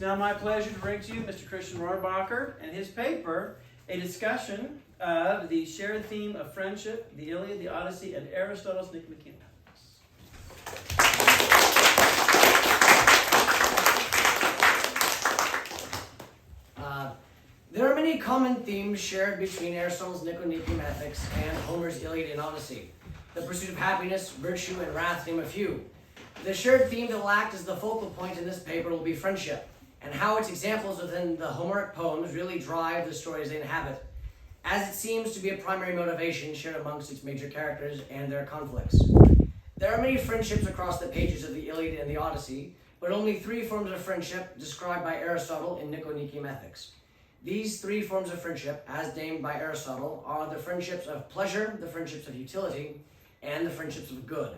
It's now my pleasure to bring to you Mr. Christian Rohrabacher and his paper, a discussion of the shared theme of friendship, the Iliad, the Odyssey, and Aristotle's Nicomecium. There are many common themes shared between Aristotle's Nicomecium ethics and Homer's Iliad and Odyssey. The pursuit of happiness, virtue, and wrath, to name a few. The shared theme that will act as the focal point in this paper will be friendship, and how its examples within the Homeric poems really drive the stories they inhabit, as it seems to be a primary motivation shared amongst its major characters and their conflicts. There are many friendships across the pages of the Iliad and the Odyssey, but only three forms of friendship described by Aristotle in Nicomecium ethics. These three forms of friendship, as named by Aristotle, are the friendships of pleasure, the friendships of utility, and the friendships of good.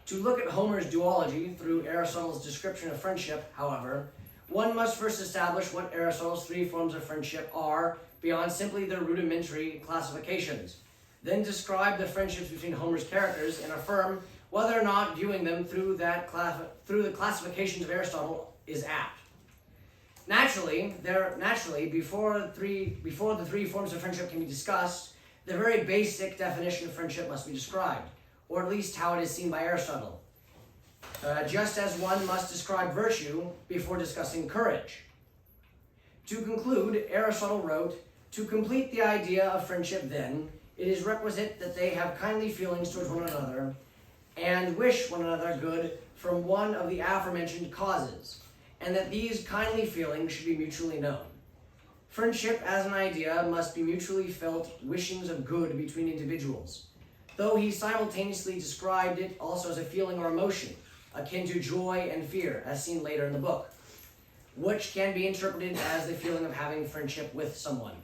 To look at Homer's duology through Aristotle's description of friendship, however, one must first establish what Aristotle's three forms of friendship are beyond simply their rudimentary classifications, then describe the friendships between Homer's characters and affirm whether or not viewing them through the classifications of Aristotle is apt. Naturally, before the three forms of friendship can be discussed, the very basic definition of friendship must be described, or at least how it is seen by Aristotle. Just as one must describe virtue before discussing courage. To conclude, Aristotle wrote, "To complete the idea of friendship, then, it is requisite that they have kindly feelings towards one another, and wish one another good from one of the aforementioned causes, and that these kindly feelings should be mutually known. Friendship as an idea must be mutually felt wishings of good between individuals, though he simultaneously described it also as a feeling or emotion, akin to joy and fear, as seen later in the book, which can be interpreted as the feeling of having friendship with someone.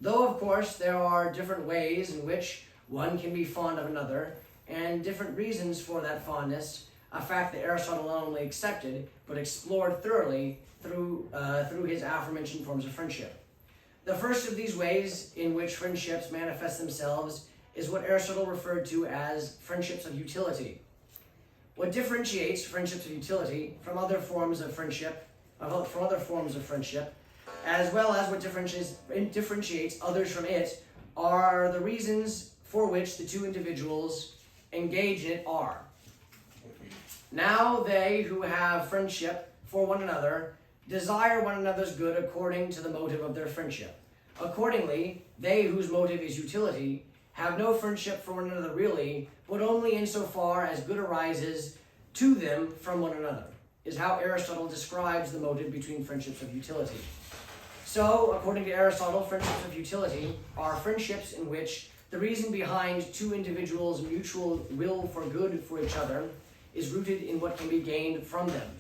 Though, of course, there are different ways in which one can be fond of another, and different reasons for that fondness, a fact that Aristotle not only accepted, but explored thoroughly through his aforementioned forms of friendship. The first of these ways in which friendships manifest themselves is what Aristotle referred to as friendships of utility. What differentiates friendships of utility from other forms of friendship, as well as what differentiates others from it, are the reasons for which the two individuals engage in it are. Now they who have friendship for one another desire one another's good according to the motive of their friendship. Accordingly, they whose motive is utility have no friendship for one another really, but only insofar as good arises to them from one another, is how Aristotle describes the motive between friendships of utility. So, according to Aristotle, friendships of utility are friendships in which the reason behind two individuals' mutual will for good for each other is rooted in what can be gained from them.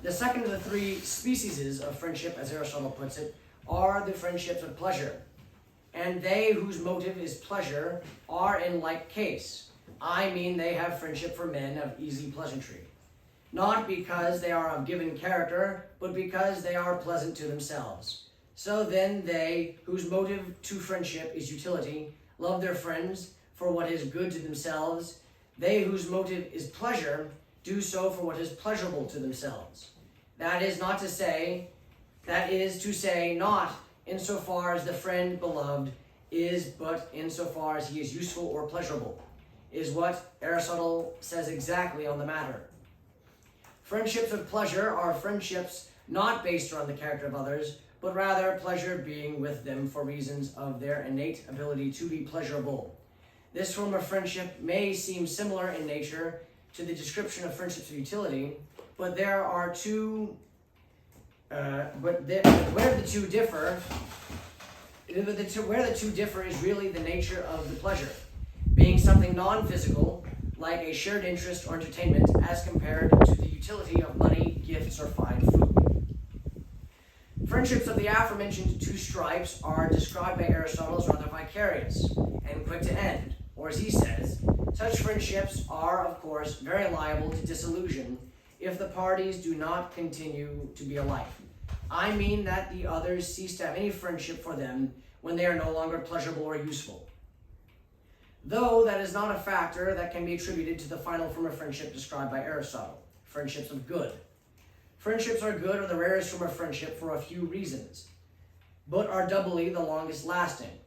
The second of the three species of friendship, as Aristotle puts it, are the friendships of pleasure. And they whose motive is pleasure are in like case. I mean, they have friendship for men of easy pleasantry. Not because they are of given character, but because they are pleasant to themselves. So then they, whose motive to friendship is utility, love their friends for what is good to themselves. They whose motive is pleasure do so for what is pleasurable to themselves. That is to say, not insofar as the friend beloved is, but insofar as he is useful or pleasurable, is what Aristotle says exactly on the matter. Friendships of pleasure are friendships not based around the character of others, but rather pleasure being with them for reasons of their innate ability to be pleasurable. This form of friendship may seem similar in nature to the description of friendships of utility, but where the two differ is really the nature of the pleasure, being something non-physical, like a shared interest or entertainment, as compared to the utility of money, gifts, or fine food. Friendships of the aforementioned two stripes are described by Aristotle as rather vicarious and quick to end, or as he says, such friendships are, of course, very liable to disillusion if the parties do not continue to be alike. I mean that the others cease to have any friendship for them when they are no longer pleasurable or useful. Though that is not a factor that can be attributed to the final form of friendship described by Aristotle, friendships of good. Friendships are good or the rarest form of friendship for a few reasons, but are doubly the longest lasting,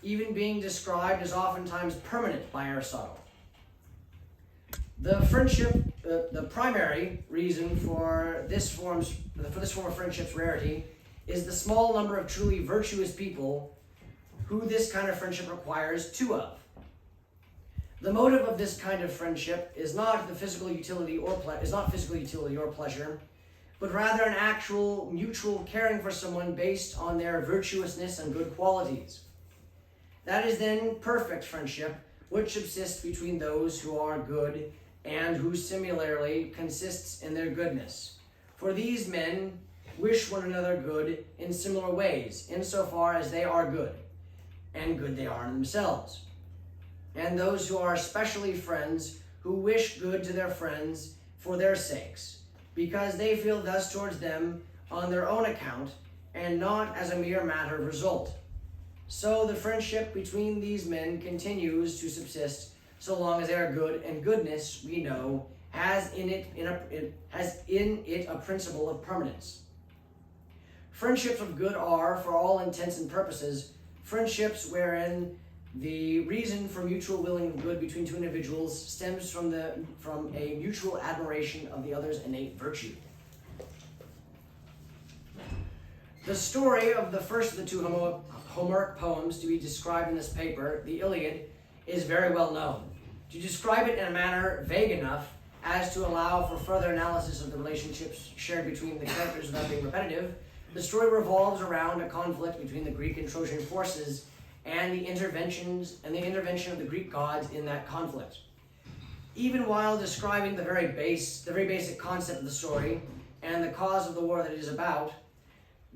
even being described as oftentimes permanent by Aristotle. The primary reason for this form of friendship's rarity is the small number of truly virtuous people who this kind of friendship requires two of. The motive of this kind of friendship is not physical utility or pleasure, but rather an actual mutual caring for someone based on their virtuousness and good qualities. That is then perfect friendship, which subsists between those who are good and who similarly consists in their goodness. For these men wish one another good in similar ways, insofar as they are good, and good they are in themselves. And those who are especially friends, who wish good to their friends for their sakes, because they feel thus towards them on their own account, and not as a mere matter of result. So the friendship between these men continues to subsist so long as they are good, and goodness, we know, has in it a principle of permanence. Friendships of good are, for all intents and purposes, friendships wherein the reason for mutual willing of good between two individuals stems from a mutual admiration of the other's innate virtue. The story of the first of the two Homeric poems to be described in this paper, the Iliad, is very well known. To describe it in a manner vague enough as to allow for further analysis of the relationships shared between the characters without being repetitive, the story revolves around a conflict between the Greek and Trojan forces and the intervention of the Greek gods in that conflict. Even while describing the very basic concept of the story and the cause of the war that it is about,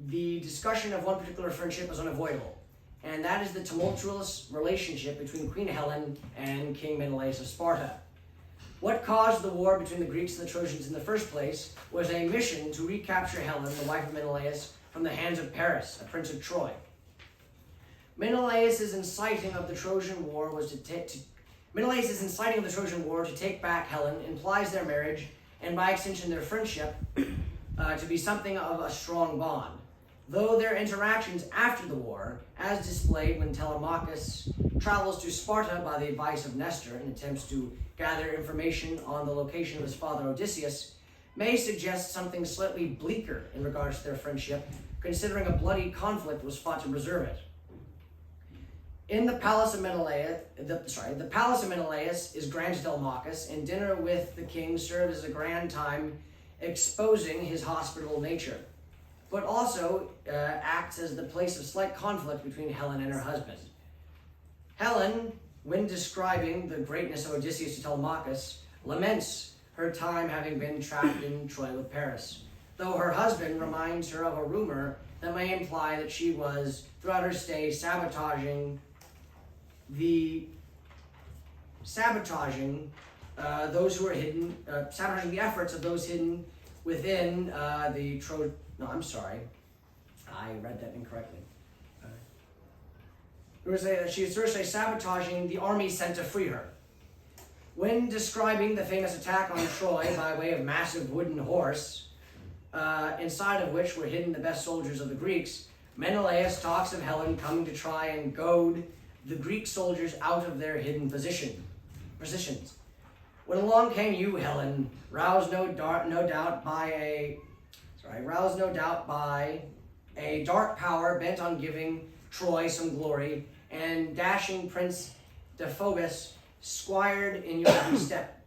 the discussion of one particular friendship is unavoidable, and that is the tumultuous relationship between Queen Helen and King Menelaus of Sparta. What caused the war between the Greeks and the Trojans in the first place was a mission to recapture Helen, the wife of Menelaus, from the hands of Paris, a prince of Troy. Menelaus' inciting of the Trojan War to take back Helen implies their marriage, and by extension their friendship, to be something of a strong bond. Though their interactions after the war, as displayed when Telemachus travels to Sparta by the advice of Nestor and attempts to gather information on the location of his father Odysseus, may suggest something slightly bleaker in regards to their friendship, considering a bloody conflict was fought to preserve it. In the palace of Menelaus, the palace of Menelaus is granted to Telemachus, and dinner with the king serves as a grand time exposing his hospitable nature, but also acts as the place of slight conflict between Helen and her husband. Helen, when describing the greatness of Odysseus to Telemachus, laments her time having been trapped in Troy with Paris, though her husband reminds her of a rumor that may imply that she was, throughout her stay, sabotaging the efforts of those hidden within the Trojan. No, I'm sorry, I read that incorrectly. She is firstly sabotaging the army sent to free her. When describing the famous attack on Troy by way of massive wooden horse, inside of which were hidden the best soldiers of the Greeks, Menelaus talks of Helen coming to try and goad the Greek soldiers out of their hidden positions. When along came you, Helen, roused no doubt by a dark power bent on giving Troy some glory, and dashing Prince Deiphobus squired in your step.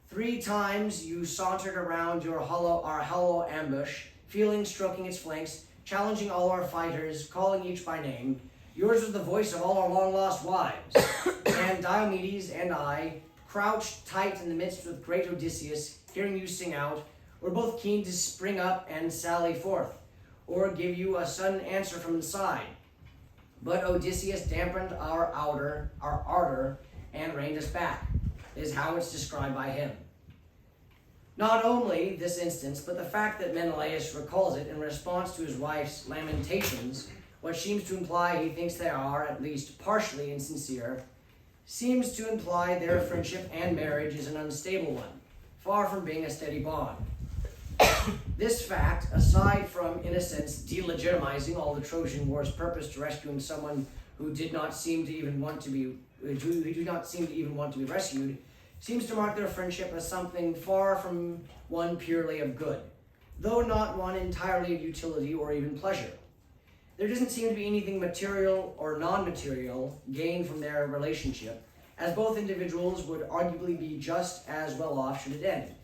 3 times you sauntered around our hollow ambush, feeling stroking its flanks, challenging all our fighters, calling each by name. Yours was the voice of all our long-lost wives. And Diomedes and I, crouched tight in the midst with great Odysseus, hearing you sing out, were both keen to spring up and sally forth, or give you a sudden answer from inside. But Odysseus dampened our ardor and reined us back, is how it's described by him. Not only this instance, but the fact that Menelaus recalls it in response to his wife's lamentations, which seems to imply he thinks they are, at least partially insincere, seems to imply their friendship and marriage is an unstable one, far from being a steady bond. This fact, aside from, in a sense, delegitimizing all the Trojan War's purpose to rescuing someone who did not seem to even want to be rescued, seems to mark their friendship as something far from one purely of good, though not one entirely of utility or even pleasure. There doesn't seem to be anything material or non-material gained from their relationship, as both individuals would arguably be just as well off should it end.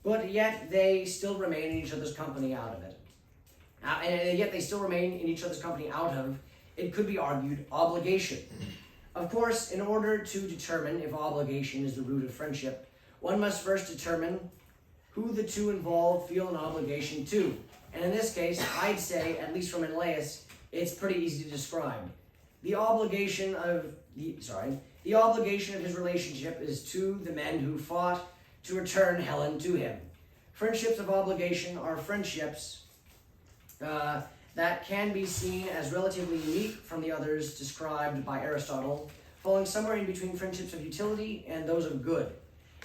But yet they still remain in each other's company out of it. And yet they still remain in each other's company out of, it could be argued, obligation. Of course, in order to determine if obligation is the root of friendship, one must first determine who the two involved feel an obligation to. And in this case, I'd say, at least for Menelaus, it's pretty easy to describe. The obligation of his relationship is to the men who fought to return Helen to him. Friendships of obligation are friendships that can be seen as relatively unique from the others described by Aristotle, falling somewhere in between friendships of utility and those of good.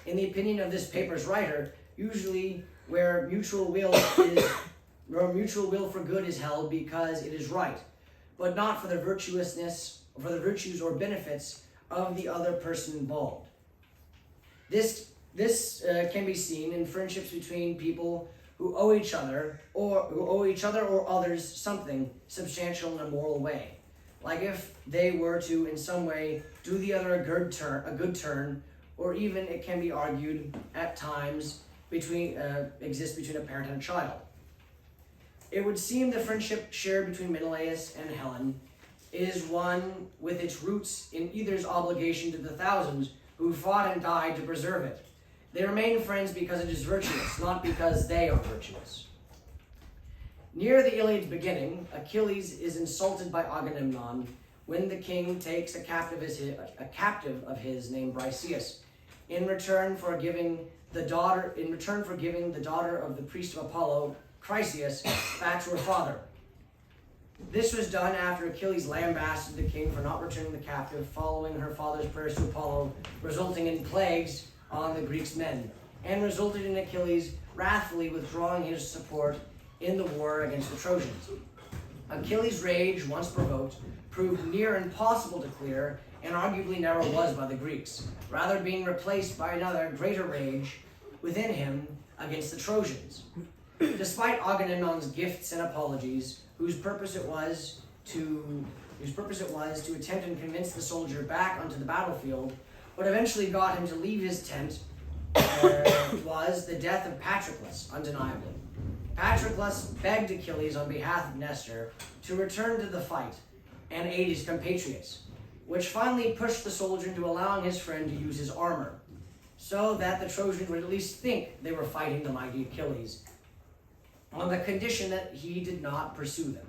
In the opinion of this paper's writer, usually where mutual will for good is held because it is right, but not for the virtues or benefits of the other person involved. This can be seen in friendships between people who owe each other or others something substantial in a moral way, like if they were to in some way do the other a good turn, or even it can be argued at times exist between a parent and a child. It would seem the friendship shared between Menelaus and Helen is one with its roots in either's obligation to the thousands who fought and died to preserve it. They remain friends because it is virtuous, not because they are virtuous. Near the Iliad's beginning, Achilles is insulted by Agamemnon when the king takes a captive of his named Briseis, in return for giving the daughter of the priest of Apollo, Chryseis, back to her father. This was done after Achilles lambasted the king for not returning the captive following her father's prayers to Apollo, resulting in plagues on the Greeks' men, and resulted in Achilles wrathfully withdrawing his support in the war against the Trojans. Achilles' rage, once provoked, proved near impossible to clear, and arguably never was by the Greeks, rather being replaced by another greater rage within him against the Trojans. Despite Agamemnon's gifts and apologies, whose purpose it was to attempt and convince the soldier back onto the battlefield, what eventually got him to leave his tent was the death of Patroclus, undeniably. Patroclus begged Achilles on behalf of Nestor to return to the fight and aid his compatriots, which finally pushed the soldier into allowing his friend to use his armor, so that the Trojans would at least think they were fighting the mighty Achilles, on the condition that he did not pursue them.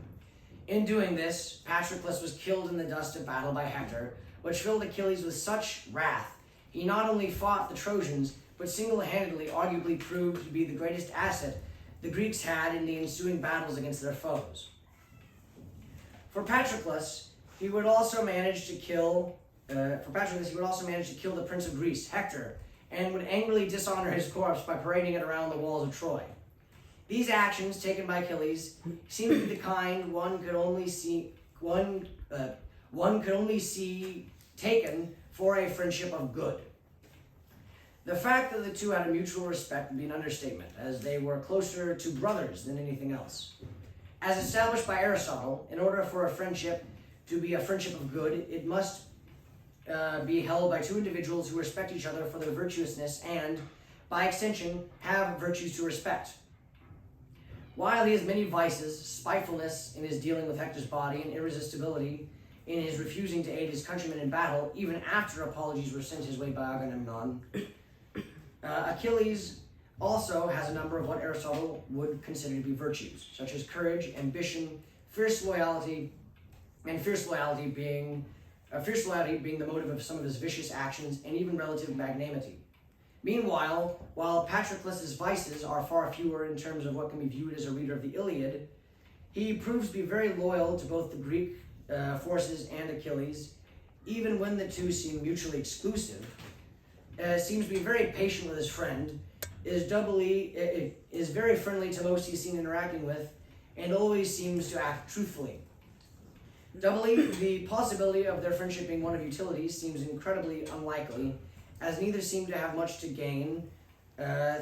In doing this, Patroclus was killed in the dust of battle by Hector, which filled Achilles with such wrath. He not only fought the Trojans, but single-handedly arguably proved to be the greatest asset the Greeks had in the ensuing battles against their foes. For Patroclus, he would also manage to kill the prince of Greece, Hector, and would angrily dishonor his corpse by parading it around the walls of Troy. These actions taken by Achilles seem to be the kind one could only see taken for a friendship of good. The fact that the two had a mutual respect would be an understatement, as they were closer to brothers than anything else. As established by Aristotle, in order for a friendship to be a friendship of good, it must be held by two individuals who respect each other for their virtuousness and, by extension, have virtues to respect. While he has many vices, spitefulness in his dealing with Hector's body and irresistibility in his refusing to aid his countrymen in battle, even after apologies were sent his way by Agamemnon, Achilles also has a number of what Aristotle would consider to be virtues, such as courage, ambition, fierce loyalty being the motive of some of his vicious actions, and even relative magnanimity. Meanwhile, while Patroclus' vices are far fewer in terms of what can be viewed as a reader of the Iliad, he proves to be very loyal to both the Greek forces and Achilles, even when the two seem mutually exclusive, seems to be very patient with his friend, is very friendly to most he's seen interacting with, and always seems to act truthfully. Doubly, the possibility of their friendship being one of utility seems incredibly unlikely, as neither seem to have much to gain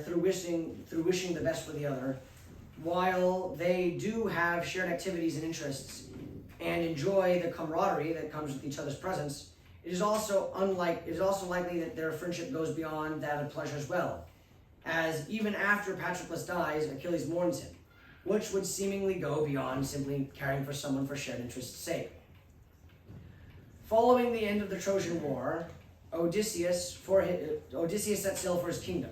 through wishing the best for the other. While they do have shared activities and interests and enjoy the camaraderie that comes with each other's presence, it is also likely that their friendship goes beyond that of pleasure as well, as even after Patroclus dies, Achilles mourns him, which would seemingly go beyond simply caring for someone for shared interest's sake. Following the end of the Trojan War, Odysseus set sail for his kingdom.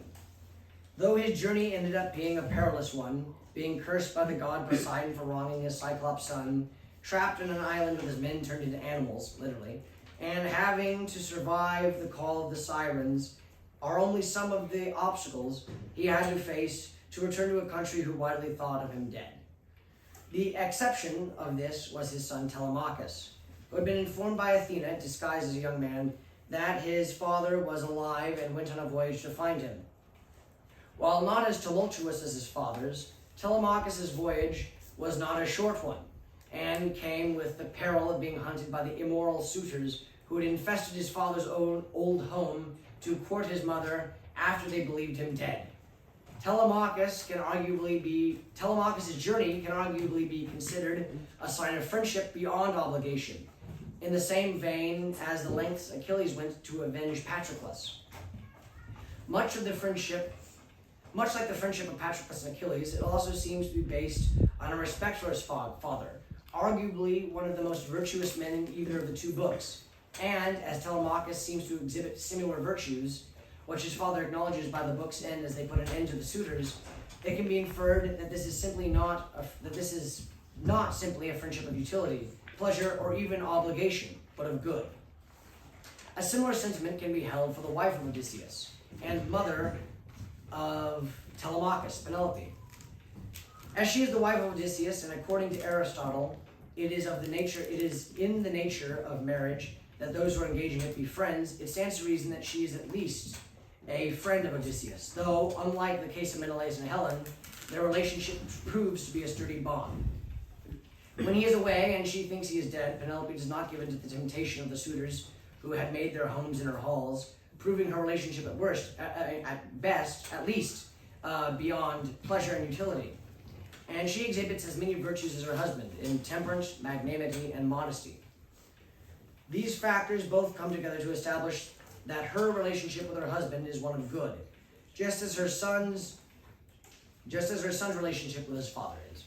Though his journey ended up being a perilous one, being cursed by the god Poseidon for wronging his Cyclops son, trapped in an island with his men turned into animals, literally, and having to survive the call of the sirens, are only some of the obstacles he had to face to return to a country who widely thought of him dead. The exception of this was his son Telemachus, who had been informed by Athena, disguised as a young man, that his father was alive and went on a voyage to find him. While not as tumultuous as his father's, Telemachus' voyage was not a short one, and came with the peril of being hunted by the immoral suitors who had infested his father's old home to court his mother after they believed him dead. Telemachus' journey can arguably be considered a sign of friendship beyond obligation, in the same vein as the lengths Achilles went to avenge Patroclus. Much like the friendship of Patroclus and Achilles, it also seems to be based on a respect for his father, arguably one of the most virtuous men in either of the two books. And as Telemachus seems to exhibit similar virtues, which his father acknowledges by the book's end as they put an end to the suitors, it can be inferred that this is not simply a friendship of utility, pleasure, or even obligation, but of good. A similar sentiment can be held for the wife of Odysseus and mother of Telemachus, Penelope. As she is the wife of Odysseus, and according to Aristotle, it is in the nature of marriage that those who are engaging it be friends. It stands to reason that she is at least a friend of Odysseus, though, unlike the case of Menelaus and Helen, their relationship proves to be a sturdy bond. When he is away and she thinks he is dead, Penelope does not give in to the temptation of the suitors who had made their homes in her halls, proving her relationship at least, beyond pleasure and utility. And she exhibits as many virtues as her husband in temperance, magnanimity, and modesty. These factors both come together to establish that her relationship with her husband is one of good, just as her son's relationship with his father is.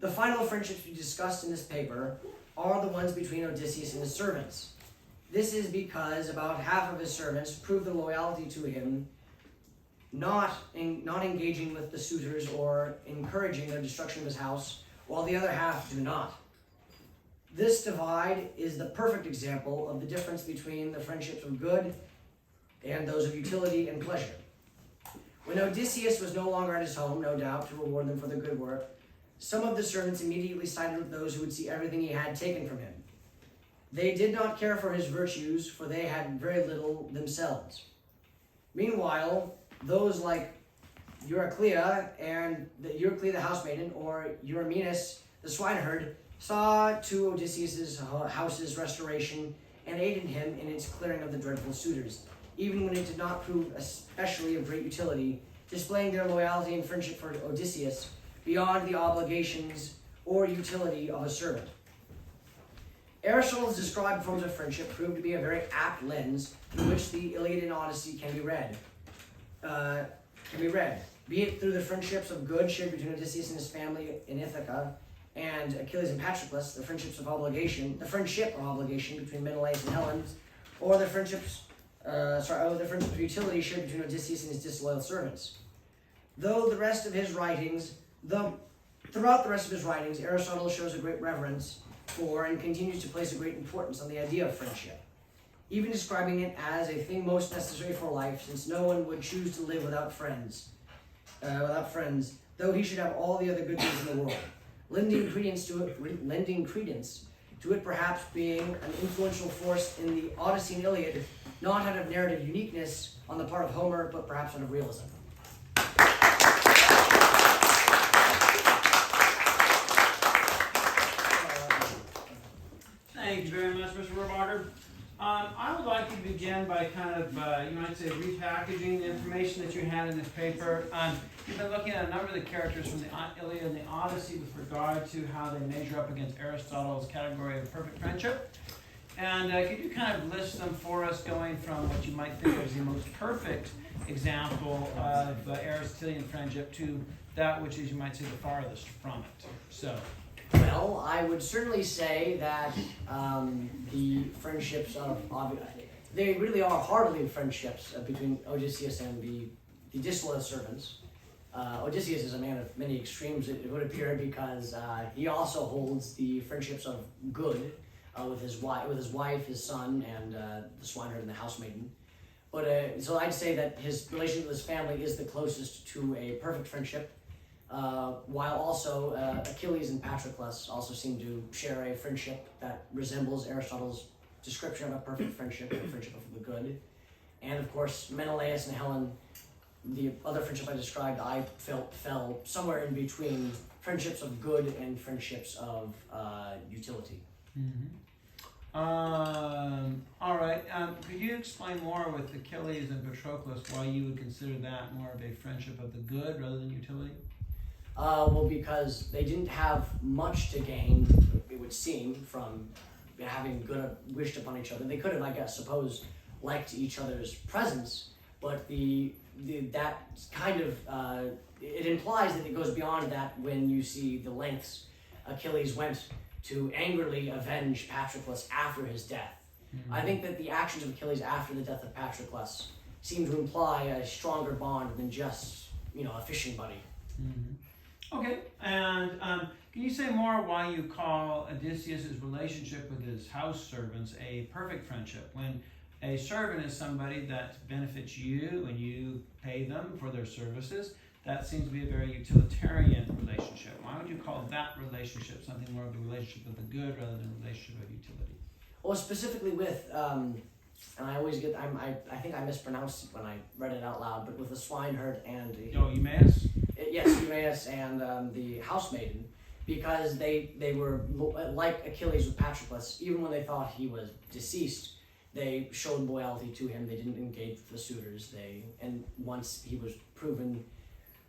The final friendships we discussed in this paper are the ones between Odysseus and his servants. This is because about half of his servants prove their loyalty to him, not engaging with the suitors or encouraging their destruction of his house, while the other half do not. This divide is the perfect example of the difference between the friendships of good and those of utility and pleasure. When Odysseus was no longer at his home, no doubt, to reward them for their good work, some of the servants immediately sided with those who would see everything he had taken from him. They did not care for his virtues, for they had very little themselves. Meanwhile, those like Euryclea the housemaiden, or Eurymenes the swineherd, saw to Odysseus' house's restoration and aided him in its clearing of the dreadful suitors, even when it did not prove especially of great utility, displaying their loyalty and friendship for Odysseus beyond the obligations or utility of a servant. Aristotle's described forms of friendship prove to be a very apt lens through which the Iliad and Odyssey can be read. Be it through the friendships of good shared between Odysseus and his family in Ithaca, and Achilles and Patroclus, the friendship of obligation between Menelaus and Helen, or the friendships of utility shared between Odysseus and his disloyal servants. Throughout the rest of his writings, Aristotle shows a great reverence for and continues to place a great importance on the idea of friendship, even describing it as a thing most necessary for life, since no one would choose to live without friends, though he should have all the other good things in the world. Lending credence to it perhaps being an influential force in the Odyssey and Iliad, not out of narrative uniqueness on the part of Homer, but perhaps out of realism. you very much, Mr. Rohrabacher. I would like to begin by kind of, you might say, repackaging the information that you had in this paper. You've been looking at a number of the characters from the Iliad and the Odyssey with regard to how they measure up against Aristotle's category of perfect friendship. And could you kind of list them for us, going from what you might think of as the most perfect example of Aristotelian friendship to that which is, you might say, the farthest from it? So. Well, I would certainly say that the friendships of they really are heartily friendships between Odysseus and the disloyal servants. Odysseus is a man of many extremes, it would appear, because he also holds the friendships of good with his wife, his son, and the swineherd and the housemaiden. But so I'd say that his relationship with his family is the closest to a perfect friendship. While also Achilles and Patroclus also seem to share a friendship that resembles Aristotle's description of a perfect friendship, a friendship of the good. And of course, Menelaus and Helen, the other friendship I described, I felt fell somewhere in between friendships of good and friendships of utility. Mm-hmm. All right. Could you explain more with Achilles and Patroclus why you would consider that more of a friendship of the good rather than utility? Well, because they didn't have much to gain, it would seem, from having good wished upon each other. They could have, I suppose, liked each other's presence, but that kind of it implies that it goes beyond that when you see the lengths Achilles went to angrily avenge Patroclus after his death. Mm-hmm. I think that the actions of Achilles after the death of Patroclus seem to imply a stronger bond than just, a fishing buddy. Mm-hmm. Okay, and can you say more why you call Odysseus' relationship with his house servants a perfect friendship, when a servant is somebody that benefits you and you pay them for their services? That seems to be a very utilitarian relationship. Why would you call that relationship something more of a relationship of the good rather than a relationship of utility? Well, specifically with, and I always get, I think I mispronounced it when I read it out loud, but with the swineherd and Eumaeus? Yes, Eumaeus and the housemaiden, because they were like Achilles with Patroclus. Even when they thought he was deceased, they showed loyalty to him. They didn't engage with the suitors. And once he was proven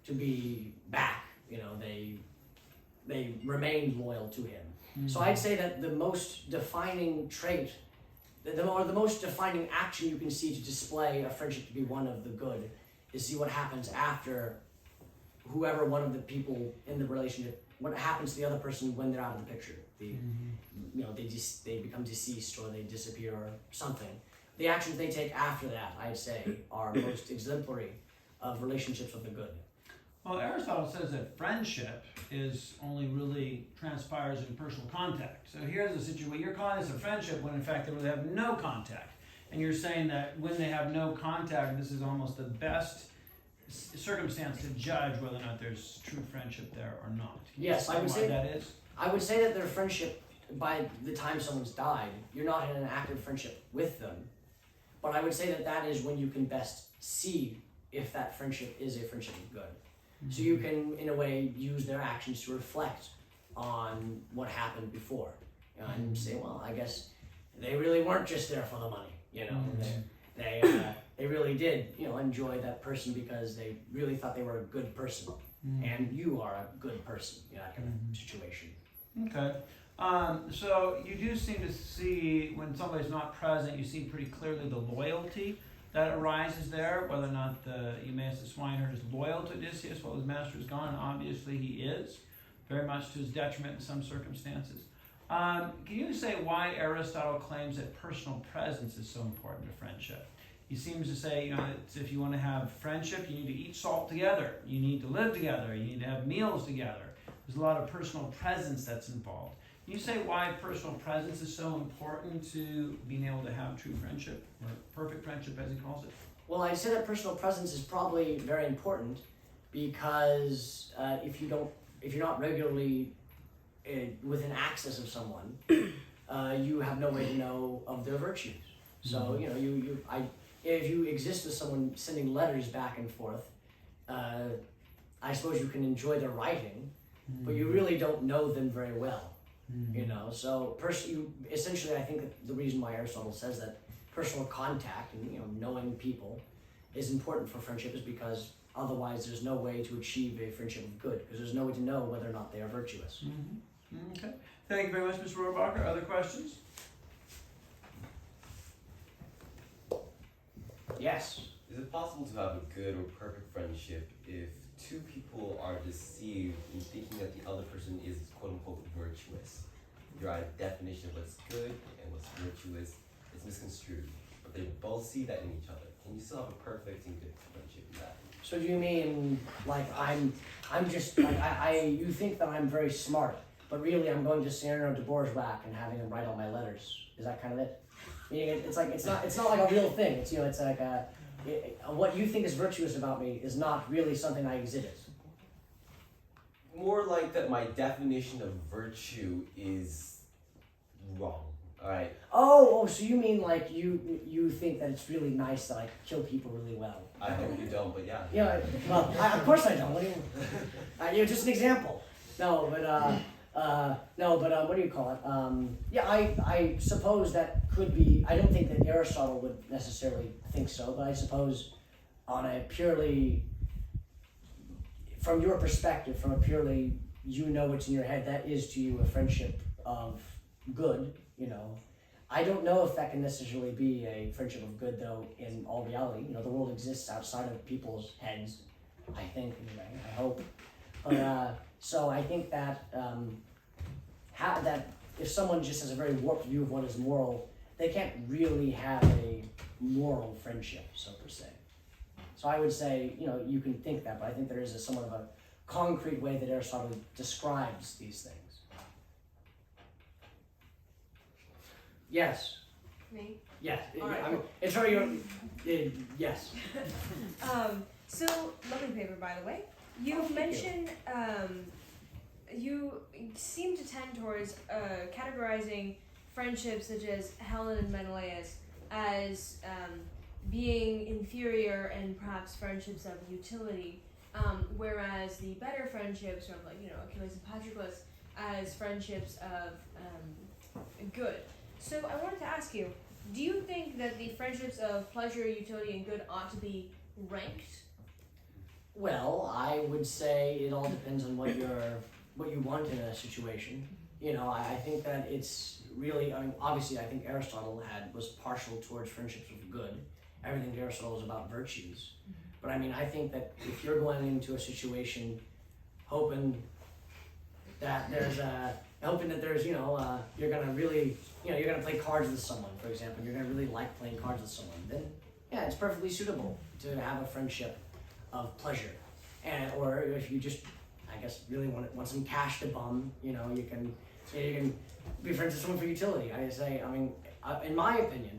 to be back, they remained loyal to him. Mm-hmm. So I'd say that the most defining trait, the most defining action you can see to display a friendship to be one of the good, is see what happens after whoever one of the people in the relationship, what happens to the other person when they're out of the picture. They become deceased or they disappear or something. The actions they take after that, I'd say, are most exemplary of relationships of the good. Well, Aristotle says that friendship is only really transpires in personal contact. So here's a situation, you're calling this a friendship when in fact they really have no contact. And you're saying that when they have no contact, this is almost the best circumstance to judge whether or not there's true friendship there or not. Yes, I would say that is. I would say that their friendship, by the time someone's died, you're not in an active friendship with them. But I would say that is when you can best see if that friendship is a friendship of good. Mm-hmm. So you can, in a way, use their actions to reflect on what happened before, and say, well, I guess they really weren't just there for the money. Mm-hmm. They really did, enjoy that person because they really thought they were a good person, and you are a good person, that kind of situation. Okay. So you do seem to see, when somebody's not present, you see pretty clearly the loyalty that arises there, whether or not Eumaeus the swineherd is loyal to Odysseus while his master is gone, and obviously he is, very much to his detriment in some circumstances. Can you say why Aristotle claims that personal presence is so important to friendship? He seems to say, that if you want to have friendship, you need to eat salt together, you need to live together, you need to have meals together. There's a lot of personal presence that's involved. Can you say why personal presence is so important to being able to have true friendship, or perfect friendship as he calls it? Well, I'd say that personal presence is probably very important because if you're not regularly within access of someone, you have no way to know of their virtues. So if you exist with someone sending letters back and forth, I suppose you can enjoy their writing, but you really don't know them very well. You know, so essentially, I think that the reason why Aristotle says that personal contact and knowing people is important for friendship is because otherwise there's no way to achieve a friendship of good, because there's no way to know whether or not they are virtuous. Okay. Thank you very much, Mr. Rohrabacher. Other questions? Yes. Is it possible to have a good or perfect friendship if two people are deceived in thinking that the other person is quote unquote virtuous? Your definition of what's good and what's virtuous is misconstrued, but they both see that in each other. Can you still have a perfect and good friendship in that? So do you mean like I'm just like you think that I'm very smart, but really I'm going to Cyrano de Bergerac and having him write all my letters? Is that kind of it? Meaning it's like it's not like a real thing. It's it's like what you think is virtuous about me is not really something I exhibit. More like that my definition of virtue is wrong. Alright. Oh, so you mean like you think that it's really nice that I kill people really well? I hope you don't, but yeah. Yeah, well, of course I don't. What do you? Just an example. No, but what do you call it? I suppose that could be. I don't think that Aristotle would necessarily think so, but I suppose on a purely, from your perspective, from a purely what's in your head, that is to you a friendship of good. I don't know if that can necessarily be a friendship of good, though. In all reality, the world exists outside of people's heads. I think, anyway. I hope. But so I think that that if someone just has a very warped view of what is moral, they can't really have a moral friendship, so per se. So I would say, you can think that, but I think there is somewhat of a concrete way that Aristotle describes these things. Yes. Me? Yes. All right. I mean, it's for your. Yes. So, lovely paper, by the way. You mentioned, you seem to tend towards categorizing friendships such as Helen and Menelaus as being inferior and perhaps friendships of utility, whereas the better friendships, sort of like, Achilles and Patroclus, as friendships of good. So I wanted to ask you, do you think that the friendships of pleasure, utility, and good ought to be ranked? Well, I would say it all depends on what you want in a situation. I think that it's really. Obviously, I think Aristotle was partial towards friendships of good. Everything to Aristotle is about virtues. But I think that if you're going into a situation, hoping that there's you're gonna really, you're gonna play cards with someone, for example, you're gonna really like playing cards with someone, then yeah, it's perfectly suitable to have a friendship of pleasure. Or if you just, I guess, really want some cash to bum, you can be friends with someone for utility. I say, in my opinion,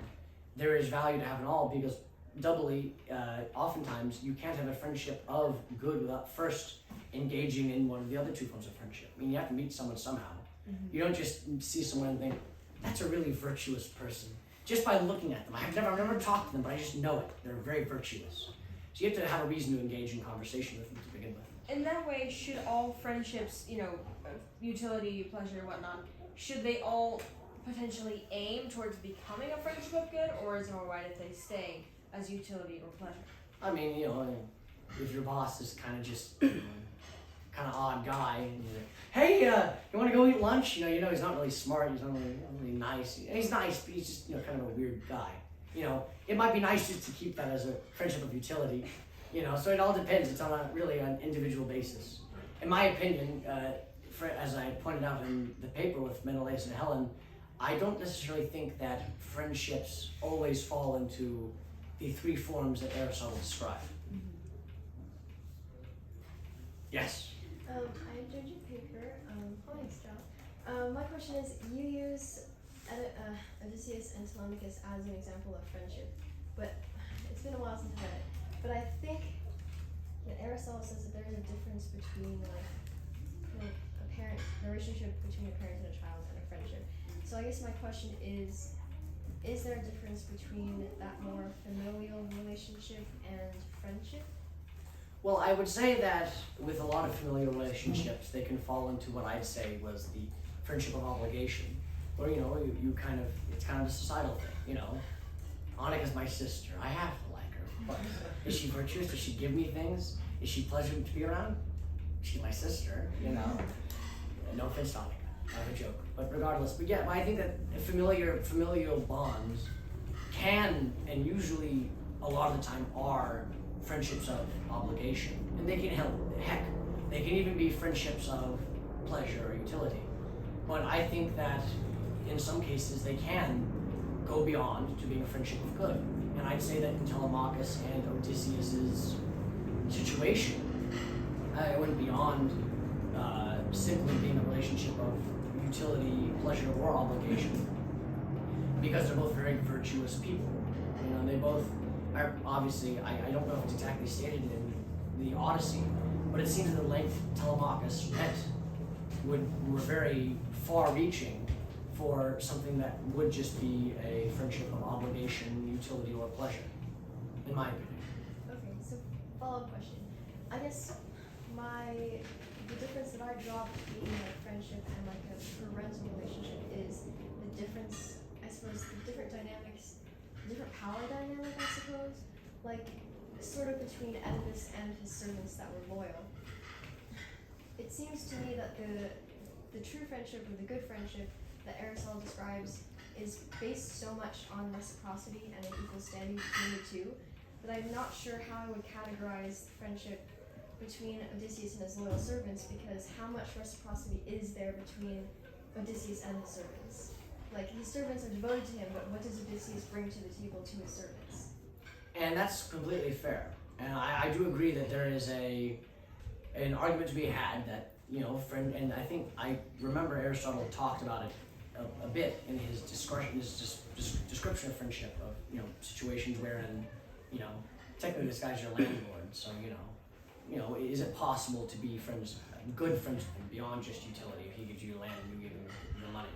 there is value to having all, because doubly, oftentimes you can't have a friendship of good without first engaging in one of the other two forms of friendship. You have to meet someone somehow. You don't just see someone and think, that's a really virtuous person, just by looking at them. I've never talked to them, but I just know it. They're very virtuous. So you have to have a reason to engage in conversation with them to begin with. In that way, should all friendships, utility, pleasure, whatnot, should they all potentially aim towards becoming a friendship of good, or is it alright if they stay as utility or pleasure? If your boss is kind of just kind of odd guy, and you're like, hey, you want to go eat lunch? He's not really smart, he's not really nice. He's nice, but he's just kind of a weird guy. It might be nice just to keep that as a friendship of utility. So it all depends. It's on an individual basis. In my opinion, as I pointed out in the paper with Menelaus and Helen, I don't necessarily think that friendships always fall into the three forms that Aristotle described. Yes. I enjoyed your paper. Thanks, John. My question is, you use Odysseus and Telemachus as an example of friendship, but it's been a while since I read it. But I think that Aristotle says that there is a difference between the relationship between a parent and a child and a friendship. So I guess my question is there a difference between that more familial relationship and friendship? Well, I would say that with a lot of familial relationships, they can fall into what I'd say was the friendship of obligation, or you kind of, it's kind of a societal thing. Annika's my sister. I have to like her. But is she virtuous? Does she give me things? Is she pleasant to be around? She's my sister. No offense to Annika. I have a joke. But regardless, I think that familial bonds can, and usually a lot of the time are, friendships of obligation. And they can they can even be friendships of pleasure or utility. But I think that in some cases they can go beyond to being a friendship of good. And I'd say that in Telemachus and Odysseus's situation, it went beyond simply being a relationship of utility, pleasure, or obligation, because they're both very virtuous people. They both are, obviously, I don't know if it's exactly stated in the Odyssey, but it seems that the length Telemachus went were very far-reaching for something that would just be a friendship of obligation, utility, or pleasure, in my opinion. Okay, so follow-up question. I guess the difference that I draw between a friendship and like a parental relationship is the difference, I suppose, the different dynamics, different power dynamic, I suppose, like sort of between Oedipus and his servants that were loyal. It seems to me that the true friendship, or the good friendship that Aristotle describes, is based so much on reciprocity and an equal standing between the two that I'm not sure how I would categorize friendship between Odysseus and his loyal servants, because how much reciprocity is there between Odysseus and his servants? Like, his servants are devoted to him, but what does Odysseus bring to the table to his servants? And that's completely fair. And I do agree that there is an argument to be had that, friend, and I remember Aristotle talked about it a bit in his description of friendship, of, situations wherein, technically this guy's your landlord, so, is it possible to be good friends with him beyond just utility? If he gives you land and you give him your money,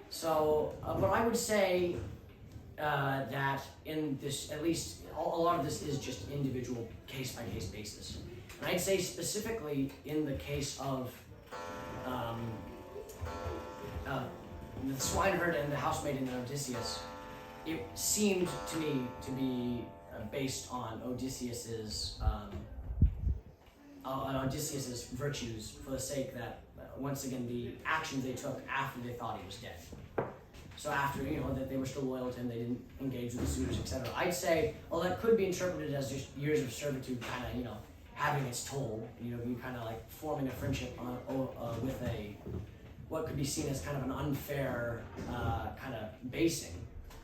So, but I would say that in this, at least, a lot of this is just individual, case-by-case basis. And I'd say specifically in the case of the swineherd and the housemaid in Odysseus, it seemed to me to be based on Odysseus's virtues, for the sake that, once again, the actions they took after they thought he was dead. So after, that they were still loyal to him, they didn't engage with the suitors, etc. I'd say, that could be interpreted as just years of servitude kind of, having its toll. You kind of like forming a friendship with what could be seen as kind of an unfair kind of basing.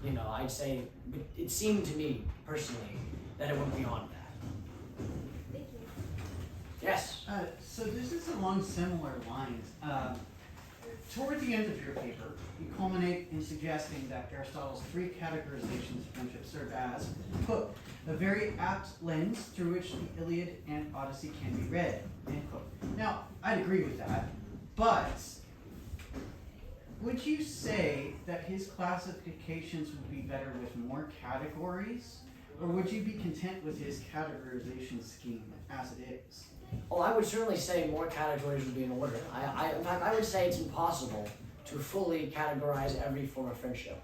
I'd say, but it seemed to me, personally, that it went beyond that. Thank you. Yes? So this is along similar lines. Toward the end of your paper, you culminate in suggesting that Aristotle's three categorizations of friendship serve as, quote, a very apt lens through which the Iliad and Odyssey can be read, end quote. Now, I'd agree with that, but would you say that his classifications would be better with more categories, or would you be content with his categorization scheme as it is? Oh, I would certainly say more categories would be in order. In fact, I would say it's impossible to fully categorize every form of friendship.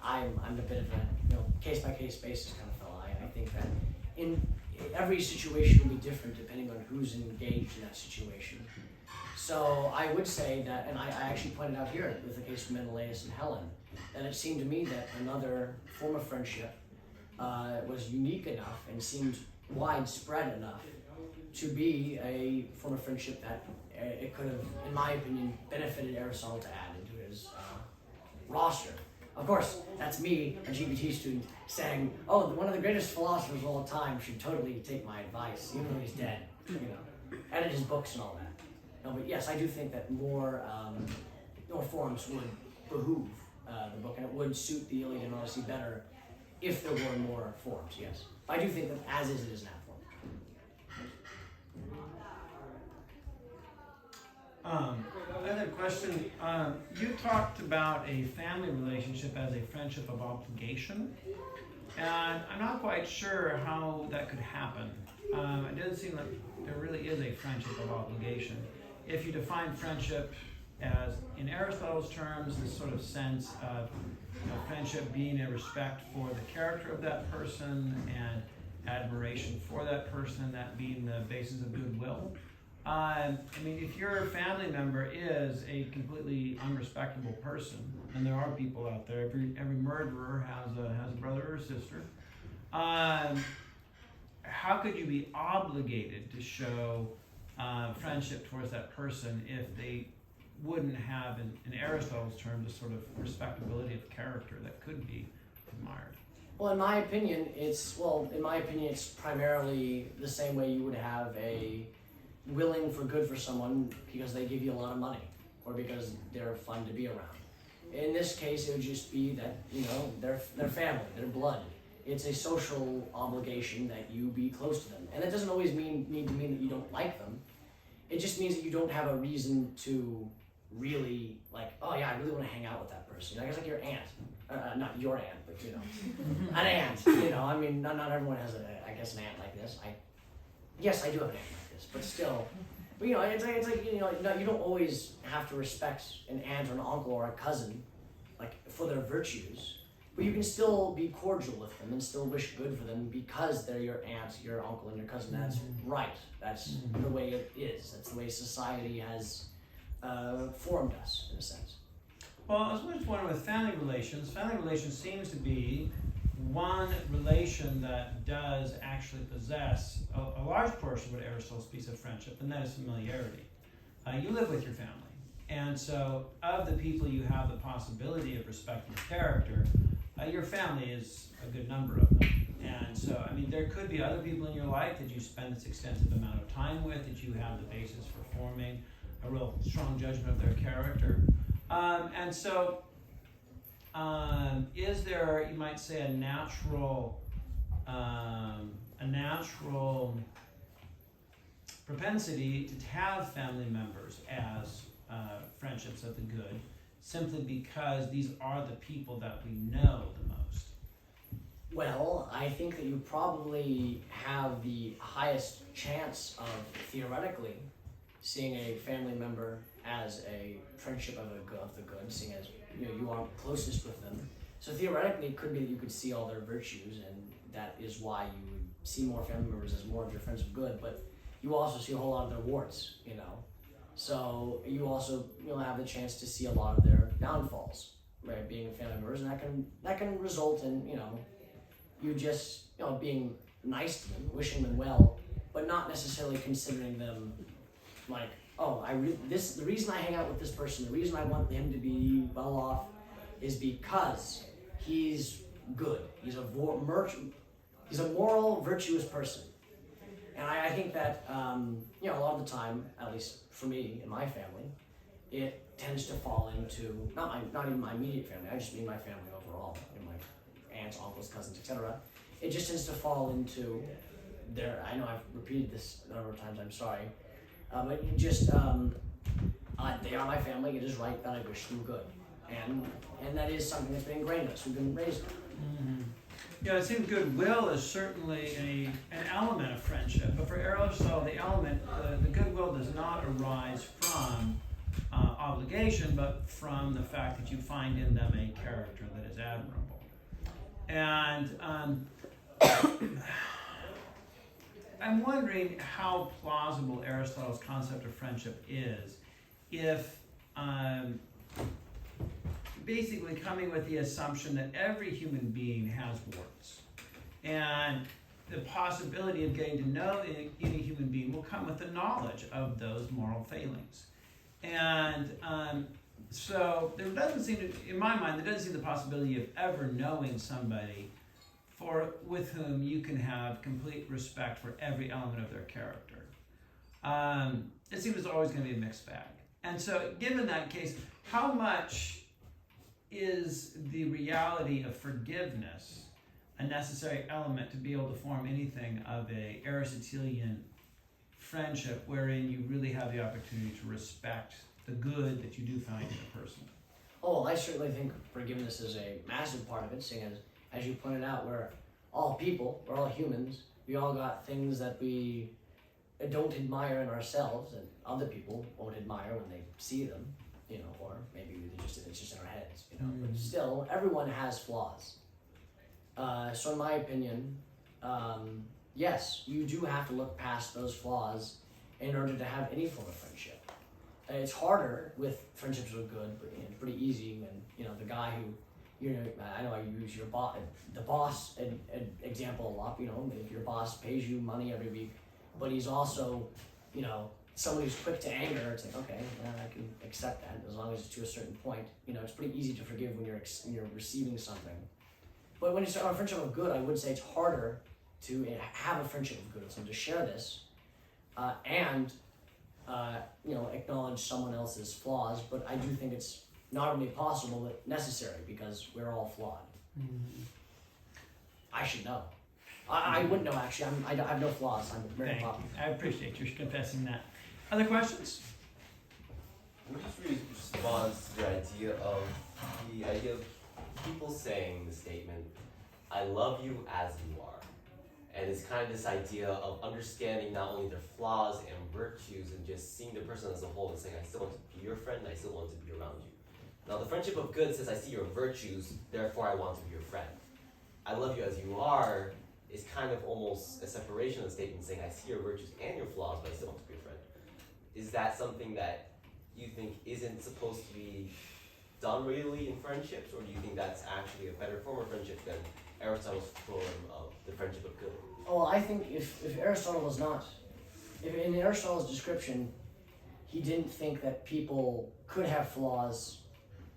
I'm a bit of a case-by-case basis kind of fellow. I think that in every situation will be different depending on who's engaged in that situation. So I would say that, and I actually pointed out here with the case of Menelaus and Helen, that it seemed to me that another form of friendship was unique enough and seemed widespread enough to be a form of friendship that it could have, in my opinion, benefited Aristotle to add into his roster. Of course, that's me, a GPT student, saying, oh, one of the greatest philosophers of all time should totally take my advice, even though he's dead, edit his books and all that. No, but yes, I do think that more forms would behoove the book, and it would suit the Iliad and Odyssey better if there were more forms, yes. I do think that as is, it is in that form. I have a question. You talked about a family relationship as a friendship of obligation, and I'm not quite sure how that could happen. It doesn't seem like there really is a friendship of obligation. If you define friendship as, in Aristotle's terms, this sort of sense of friendship being a respect for the character of that person and admiration for that person, that being the basis of goodwill. I mean, if your family member is a completely unrespectable person, and there are people out there, every murderer has a brother or a sister, how could you be obligated to show friendship towards that person if they wouldn't have, in Aristotle's terms, a sort of respectability of character that could be admired? Well, in my opinion, it's primarily the same way you would have a willing for good for someone because they give you a lot of money or because they're fun to be around. In this case, it would just be that, you know, they're family, they're blood. It's a social obligation that you be close to them. And it doesn't always need to mean that you don't like them. It just means that you don't have a reason to really, like, oh yeah, I really want to hang out with that person. I guess like your aunt. Not your aunt, but you know, an aunt. You know, I mean, not everyone has an aunt like this. Yes, I do have an aunt like this, but still, but, you know, it's like you know, no, you don't always have to respect an aunt or an uncle or a cousin, like for their virtues, but you can still be cordial with them and still wish good for them because they're your aunt, your uncle, and your cousin. That's right. That's the way it is. That's the way society has formed us, in a sense. Well, I was just wondering with family relations seems to be one relation that does actually possess a large portion of what Aristotle speaks of friendship, and that is familiarity. You live with your family, and so of the people you have the possibility of respecting character, your family is a good number of them. And so, I mean, there could be other people in your life that you spend this extensive amount of time with, that you have the basis for forming a real strong judgment of their character. And so, is there, you might say, a natural propensity to have family members as friendships of the good, simply because these are the people that we know the most? Well, I think that you probably have the highest chance of, theoretically, seeing a family member as a friendship of the good, seeing as you are closest with them. So theoretically, it could be that you could see all their virtues, and that is why you would see more family members as more of your friends of good. But you also see a whole lot of their warts, you know. So you also have the chance to see a lot of their downfalls, right? Being family members, and that can result in you just being nice to them, wishing them well, but not necessarily considering them like, oh, the reason I hang out with this person, the reason I want him to be well off, is because he's good. He's a moral, virtuous person. And I think that a lot of the time, at least for me and my family, it tends to fall into not even my immediate family. I just mean my family overall, my aunts, uncles, cousins, etc. It just tends to fall into their. I know I've repeated this a number of times. I'm sorry, but you just they are my family. It is right that I wish them good, and that is something that's been ingrained in us. We've been raised on. Mm-hmm. Yeah, it seems goodwill is certainly an element of friendship, but for Aristotle, the goodwill does not arise from obligation, but from the fact that you find in them a character that is admirable. And I'm wondering how plausible Aristotle's concept of friendship is if basically coming with the assumption that every human being has warts, and the possibility of getting to know any human being will come with the knowledge of those moral failings. And so there doesn't seem to, in my mind, there doesn't seem the possibility of ever knowing somebody with whom you can have complete respect for every element of their character. It seems it's always going to be a mixed bag. And so given that case, how much is the reality of forgiveness a necessary element to be able to form anything of a Aristotelian friendship wherein you really have the opportunity to respect the good that you do find in a person? Oh, I certainly think forgiveness is a massive part of it, seeing as you pointed out, we're all people, we're all humans, we all got things that we don't admire in ourselves and other people won't admire when they see them. you know, or maybe it's just in our heads, you know. But still, everyone has flaws. So in my opinion, yes, you do have to look past those flaws in order to have any form of friendship. It's harder with friendships with good, but pretty easy when, you know, the guy who, you know, I know I use the boss example a lot, you know, if your boss pays you money every week, but he's also, you know, someone who's quick to anger, it's like, okay, yeah, I can accept that as long as it's to a certain point. You know, it's pretty easy to forgive when you're receiving something. But when you start on a friendship of good, I would say it's harder to have a friendship of good, so to share this, and you know, acknowledge someone else's flaws. But I do think it's not only possible but necessary because we're all flawed. I should know. I wouldn't know actually. I have no flaws. I'm very Thank proper. you. I appreciate you confessing that. Other questions? What just really responds to the idea of people saying the statement, "I love you as you are," and it's kind of this idea of understanding not only their flaws and virtues and just seeing the person as a whole and saying, "I still want to be your friend. I still want to be around you." Now, the friendship of good says, "I see your virtues, therefore I want to be your friend." "I love you as you are" is kind of almost a separation of the statement saying, "I see your virtues and your flaws, but I still want to be your friend." Is that something that you think isn't supposed to be done really in friendships, or do you think that's actually a better form of friendship than Aristotle's form of the friendship of good? Well, I think if Aristotle was not, if in Aristotle's description, he didn't think that people could have flaws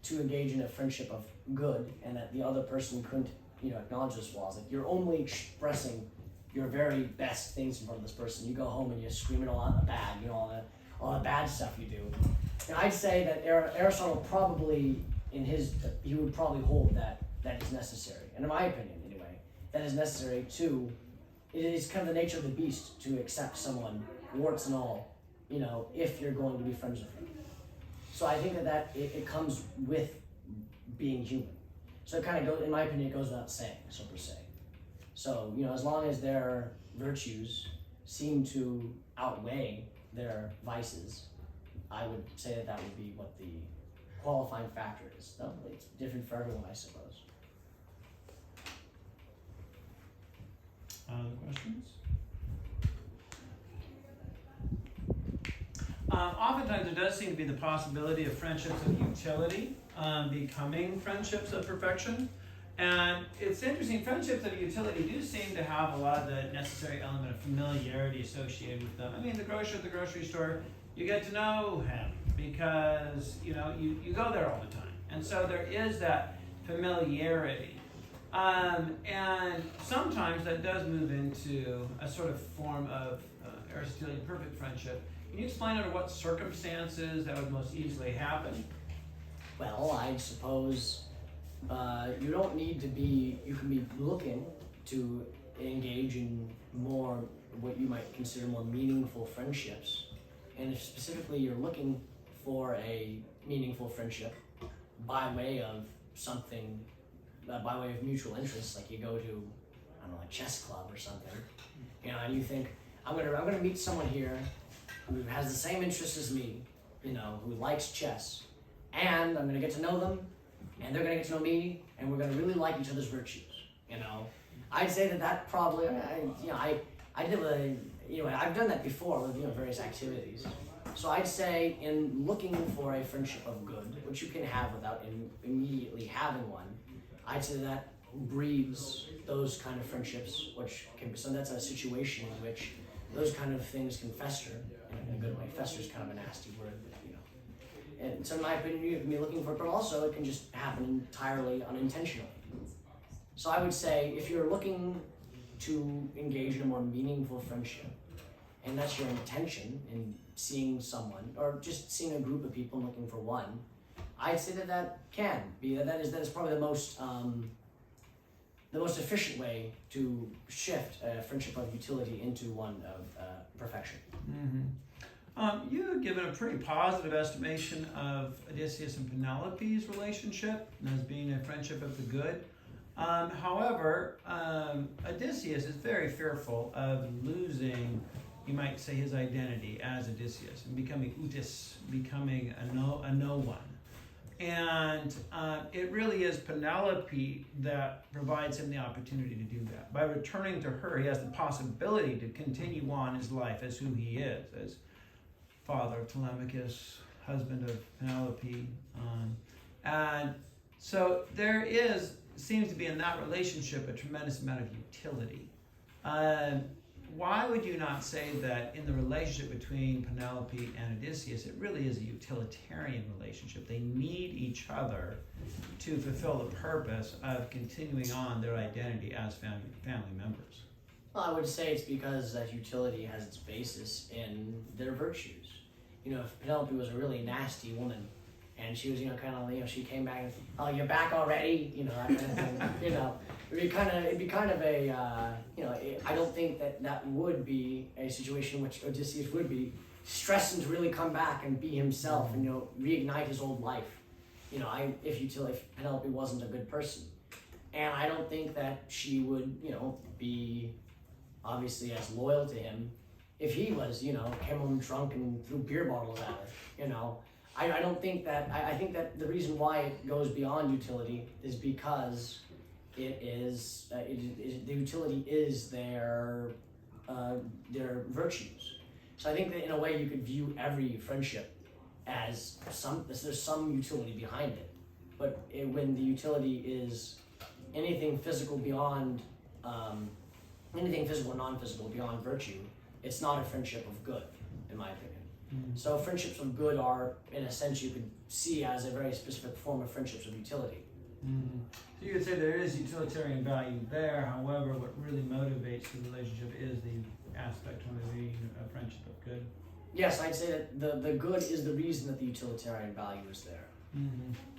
to engage in a friendship of good, and that the other person couldn't, you know, acknowledge those flaws. Like, you're only expressing your very best things in front of this person. You go home and you scream it all out in the bad, you know, all the bad stuff you do. And I'd say that Aristotle probably, he would probably hold that is necessary. And in my opinion, anyway, that is necessary too. It is kind of the nature of the beast to accept someone, warts and all, you know, if you're going to be friends with them. So I think that it comes with being human. So it kind of goes, in my opinion, it goes without saying, so per se. So, you know, as long as their virtues seem to outweigh their vices, I would say that would be what the qualifying factor is. Though it's different for everyone, I suppose. Other questions? Oftentimes there does seem to be the possibility of friendships of utility becoming friendships of perfection. And it's interesting, friendships of utility do seem to have a lot of the necessary element of familiarity associated with them. I mean, the grocer at the grocery store, you get to know him because, you know, you go there all the time. And so there is that familiarity. And sometimes that does move into a sort of form of Aristotelian perfect friendship. Can you explain under what circumstances that would most easily happen? Well, I suppose you don't need to be, you can be looking to engage in more, what you might consider more meaningful friendships. And if specifically you're looking for a meaningful friendship by way of something, by way of mutual interest, like you go to, I don't know, a chess club or something, you know, and you think, I'm gonna meet someone here who has the same interests as me, you know, who likes chess, and I'm gonna get to know them, and they're gonna get to know me, and we're gonna really like each other's virtues, you know. I'd say that probably, I did with, you know, I've done that before with, you know, various activities. So I'd say in looking for a friendship of good, which you can have without immediately having one, I'd say that breeds those kind of friendships, which can, so that's a situation in which those kind of things can fester in a good way. Fester is kind of a nasty word, but, you know. And so in my opinion, you can be looking for it, but also it can just happen entirely unintentionally. So I would say if you're looking to engage in a more meaningful friendship, and that's your intention in seeing someone, or just seeing a group of people and looking for one, I'd say that can be, that is probably the most efficient way to shift a friendship of utility into one of perfection. Mm-hmm. You have given a pretty positive estimation of Odysseus and Penelope's relationship as being a friendship of the good. However, Odysseus is very fearful of losing you might say, his identity as Odysseus and becoming Utis, becoming a no one. And it really is Penelope that provides him the opportunity to do that. By returning to her, he has the possibility to continue on his life as who he is, as father of Telemachus, husband of Penelope. And so there seems to be in that relationship a tremendous amount of utility. Why would you not say that in the relationship between Penelope and Odysseus, it really is a utilitarian relationship? They need each other to fulfill the purpose of continuing on their identity as family members. Well, I would say it's because that utility has its basis in their virtues. You know, if Penelope was a really nasty woman, and she was, kind of, she came back and, oh, you're back already? That kind of thing, it'd be kind of a, I don't think that would be a situation in which Odysseus would be stressing to really come back and be himself and, reignite his old life. If Penelope wasn't a good person. And I don't think that she would, be obviously as loyal to him if he was, came home drunk and threw beer bottles at her, I don't think that, I think that the reason why it goes beyond utility is because it is, the utility is their virtues. So I think that in a way you could view every friendship as there's some utility behind it. But when the utility is anything physical beyond, anything physical and non-physical beyond virtue, it's not a friendship of good, in my opinion. So friendships of good are, in a sense, you could see as a very specific form of friendships of utility. So you could say there is utilitarian value there. However, what really motivates the relationship is the aspect of being a friendship of good. Yes, I'd say that the good is the reason that the utilitarian value is there.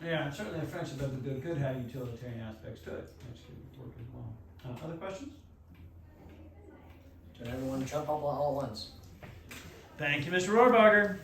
Yeah, certainly a friendship of the good could have utilitarian aspects to it, which could work as well. Other questions? So everyone jump up all at once. Thank you, Mr. Rohrabacher.